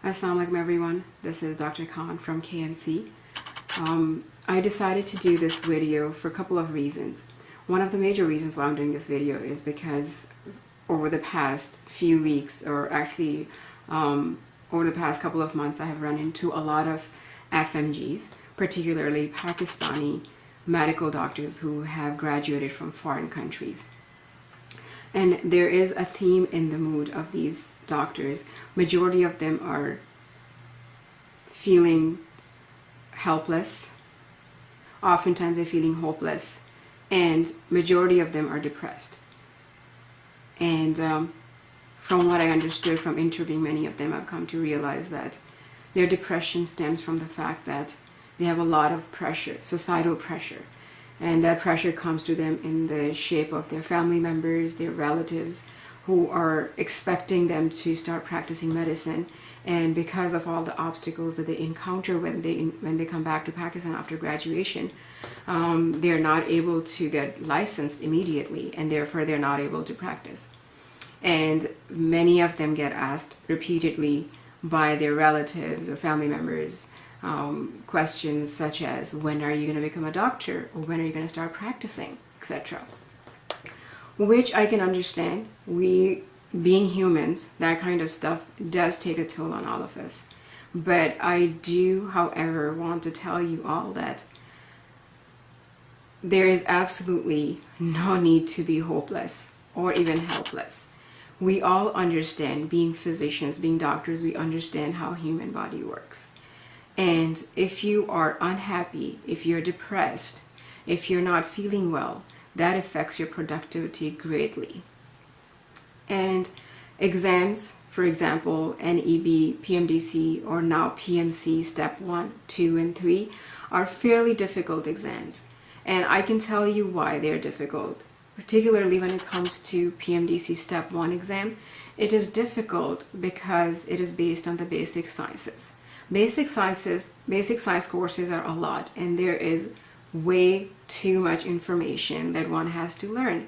Assalamu alaikum everyone, this is Dr. Khan from KMC. I decided to do this video for a couple of reasons. One of the major reasons why I'm doing this video is because over the past few weeks, or actually over the past couple of months, I have run into a lot of FMGs, particularly Pakistani medical doctors who have graduated from foreign countries. And there is a theme in the mood of these doctors. Majority of them are feeling helpless. Oftentimes they're feeling hopeless. And majority of them are depressed. And from what I understood from interviewing many of them, I've come to realize that their depression stems from the fact that they have a lot of pressure, societal pressure. And that pressure comes to them in the shape of their family members, their relatives, who are expecting them to start practicing medicine. And because of all the obstacles that they encounter when they come back to Pakistan after graduation, they're not able to get licensed immediately, and therefore they're not able to practice. And many of them get asked repeatedly by their relatives or family members questions such as, when are you going to become a doctor, or when are you going to start practicing, etc. Which I can understand. We, being humans, that kind of stuff does take a toll on all of us. But I do, however, want to tell you all that there is absolutely no need to be hopeless or even helpless. We all understand, being physicians, being doctors, we understand how human body works. And if you are unhappy, if you're depressed, if you're not feeling well, that affects your productivity greatly. And exams, for example, NEB, PMDC, or now PMC Step 1, 2, and 3, are fairly difficult exams. And I can tell you why they're difficult. Particularly when it comes to PMDC Step 1 exam, it is difficult because it is based on the basic sciences. Basic science courses are a lot, and there is way too much information that one has to learn.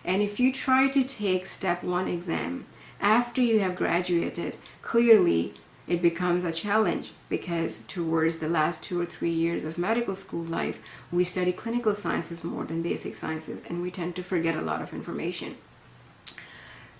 And if you try to take Step 1 exam after you have graduated, clearly it becomes a challenge, because towards the last 2 or 3 years of medical school life, we study clinical sciences more than basic sciences, and we tend to forget a lot of information.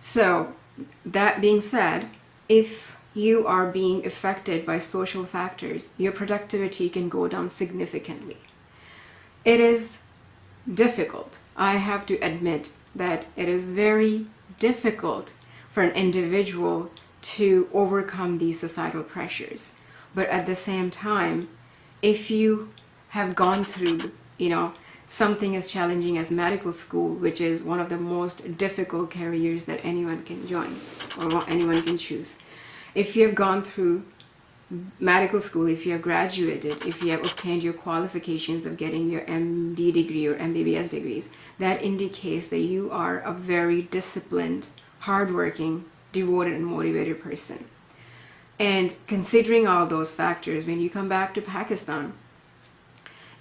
So that being said, if you are being affected by social factors, your productivity can go down significantly. It is difficult. I have to admit that it is very difficult for an individual to overcome these societal pressures. But at the same time, if you have gone through, something as challenging as medical school, which is one of the most difficult careers that anyone can join or anyone can choose. If you have gone through medical school, if you have graduated, if you have obtained your qualifications of getting your MD degree or MBBS degrees, that indicates that you are a very disciplined, hardworking, devoted, and motivated person. And considering all those factors, when you come back to Pakistan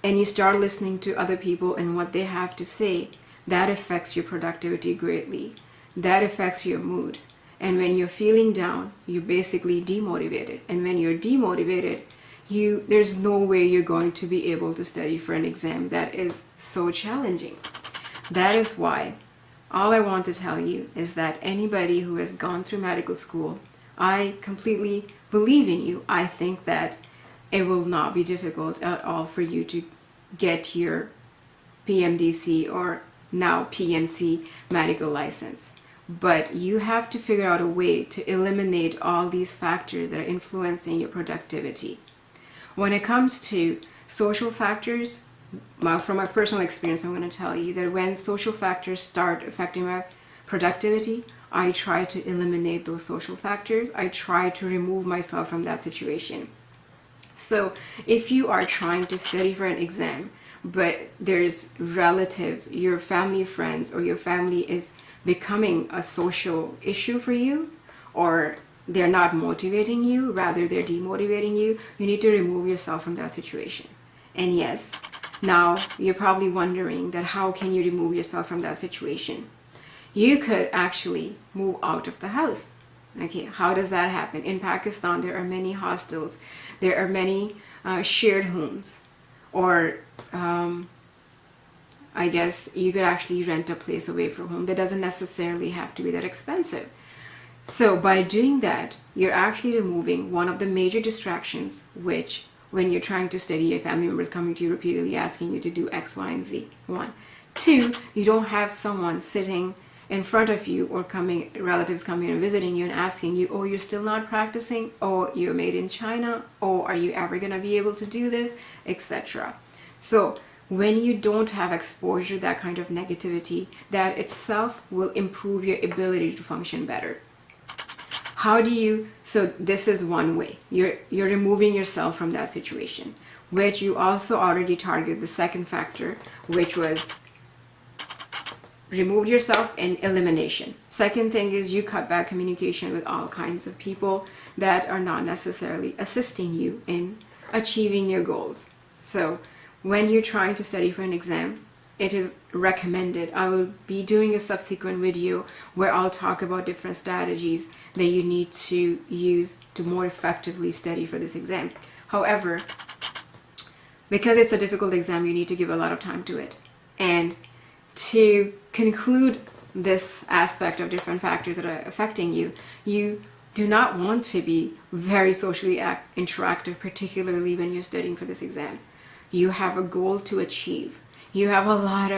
and you start listening to other people and what they have to say, that affects your productivity greatly. That affects your mood. And when you're feeling down, you're basically demotivated. And when you're demotivated, there's no way you're going to be able to study for an exam that is so challenging. That is why all I want to tell you is that anybody who has gone through medical school, I completely believe in you. I think that it will not be difficult at all for you to get your PMDC or now PMC medical license. But you have to figure out a way to eliminate all these factors that are influencing your productivity. When it comes to social factors, from my personal experience, I'm going to tell you that when social factors start affecting my productivity, I try to eliminate those social factors. I try to remove myself from that situation. So if you are trying to study for an exam, but there's relatives, your family, friends, or your family is becoming a social issue for you, or they're not motivating you, rather they're demotivating you, you need to remove yourself from that situation. And yes, now you're probably wondering that how can you remove yourself from that situation? You could actually move out of the house. Okay, how does that happen? In Pakistan, there are many hostels. There are many shared homes. Or I guess you could actually rent a place away from home. That doesn't necessarily have to be that expensive. So by doing that, you're actually removing one of the major distractions, which when you're trying to study, your family members coming to you repeatedly asking you to do X, Y, and Z. One. Two, you don't have someone sitting in front of you or relatives coming and visiting you and asking you, oh, you're still not practicing? Oh, you're made in China? Oh, are you ever going to be able to do this? Etc. So when you don't have exposure to that kind of negativity, that itself will improve your ability to function better. How do you, so this is one way. You're removing yourself from that situation, which you also already targeted the second factor, which was remove yourself and elimination. Second thing is you cut back communication with all kinds of people that are not necessarily assisting you in achieving your goals. So when you're trying to study for an exam, it is recommended. I will be doing a subsequent video where I'll talk about different strategies that you need to use to more effectively study for this exam. However, because it's a difficult exam, you need to give a lot of time to it. And to conclude this aspect of different factors that are affecting you, you do not want to be very socially interactive, particularly when you're studying for this exam. You have a goal to achieve. You have a lot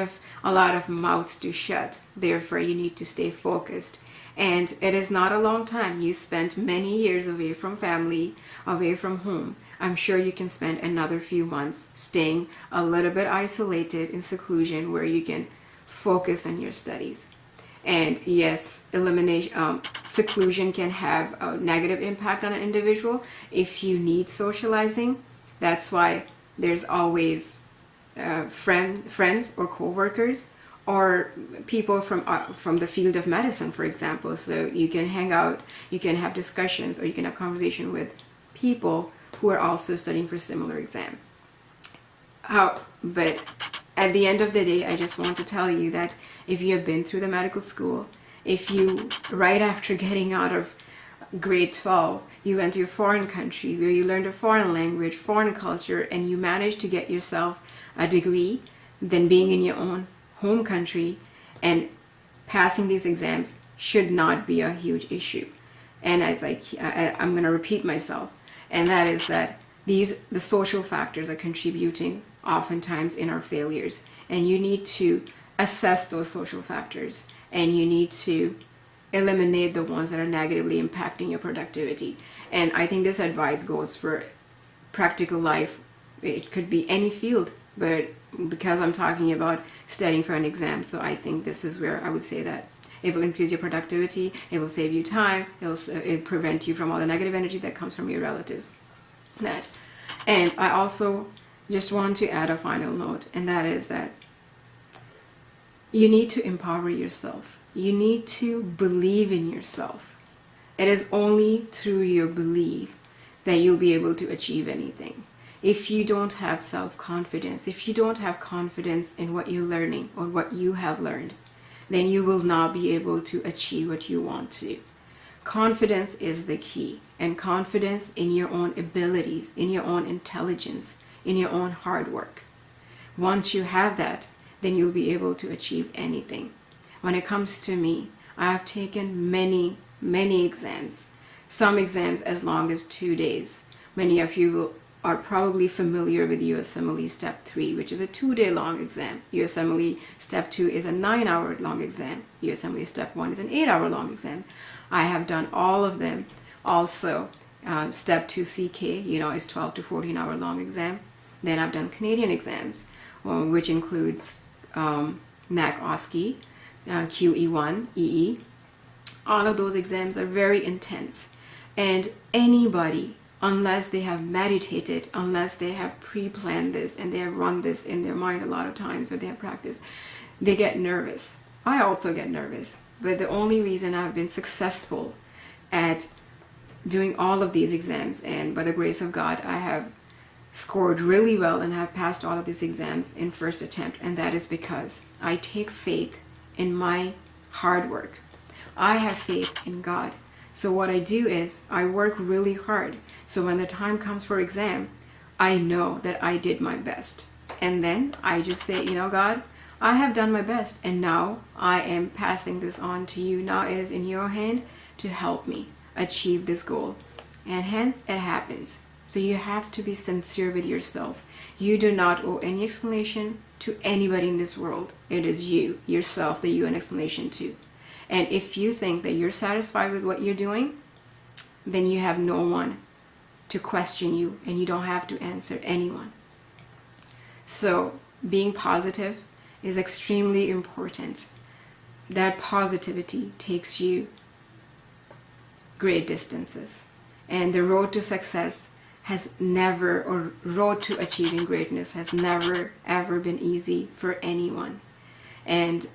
of mouths to shut. Therefore, you need to stay focused. And it is not a long time. You spent many years away from family, away from home. I'm sure you can spend another few months staying a little bit isolated in seclusion where you can focus on your studies. And yes, seclusion can have a negative impact on an individual if you need socializing. That's why there's always friends or co-workers or people from the field of medicine, for example. So you can hang out, you can have discussions, or you can have conversation with people who are also studying for similar exam. But at the end of the day, I just want to tell you that if you have been through the medical school, if you, right after getting out of grade 12, you went to a foreign country where you learned a foreign language, foreign culture, and you managed to get yourself a degree, then being in your own home country and passing these exams should not be a huge issue. And as I'm going to repeat myself, and that is that the social factors are contributing oftentimes in our failures, and you need to assess those social factors, and you need to eliminate the ones that are negatively impacting your productivity. And I think this advice goes for practical life. It could be any field, but because I'm talking about studying for an exam, so I think this is where I would say that it will increase your productivity, it will save you time, it'll prevent you from all the negative energy that comes from your relatives. And I also just want to add a final note, and that is that you need to empower yourself. You need to believe in yourself. It is only through your belief that you'll be able to achieve anything. If you don't have self-confidence, if you don't have confidence in what you're learning or what you have learned, then you will not be able to achieve what you want to. Confidence is the key, and confidence in your own abilities, in your own intelligence, in your own hard work. Once you have that, then you'll be able to achieve anything. When it comes to me, I have taken many exams. Some exams as long as 2 days. Many of you are probably familiar with USMLE Step 3, which is a 2-day long exam. USMLE Step 2 is a 9-hour long exam. USMLE Step 1 is an 8-hour long exam. I have done all of them. Also, Step 2 CK, is 12 to 14-hour long exam. Then I've done Canadian exams, which includes NAC OSCE, QE1, EE. All of those exams are very intense. And anybody, unless they have meditated, unless they have pre-planned this and they have run this in their mind a lot of times, or they have practiced, they get nervous. I also get nervous. But the only reason I've been successful at doing all of these exams, and by the grace of God, I have scored really well and have passed all of these exams in first attempt, and that is because I take faith in my hard work. I have faith in God So what I do is I work really hard. So when the time comes for exam, I know that I did my best. And then I just say, you know, God, I have done my best, and now I am passing this on to you. Now it is in your hand to help me achieve this goal. And hence it happens. So you have to be sincere with yourself. You do not owe any explanation to anybody in this world. It is you, yourself, that you owe an explanation to. And if you think that you're satisfied with what you're doing, then you have no one to question you, and you don't have to answer anyone. So being positive is extremely important. That positivity takes you great distances. And the road to success has never, or road to achieving greatness has never ever been easy for anyone. And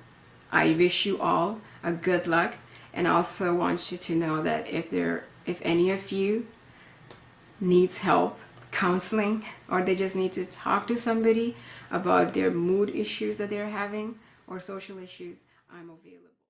I wish you all a good luck, and also want you to know that if any of you needs help, counseling, or they just need to talk to somebody about their mood issues that they're having or social issues, I'm available.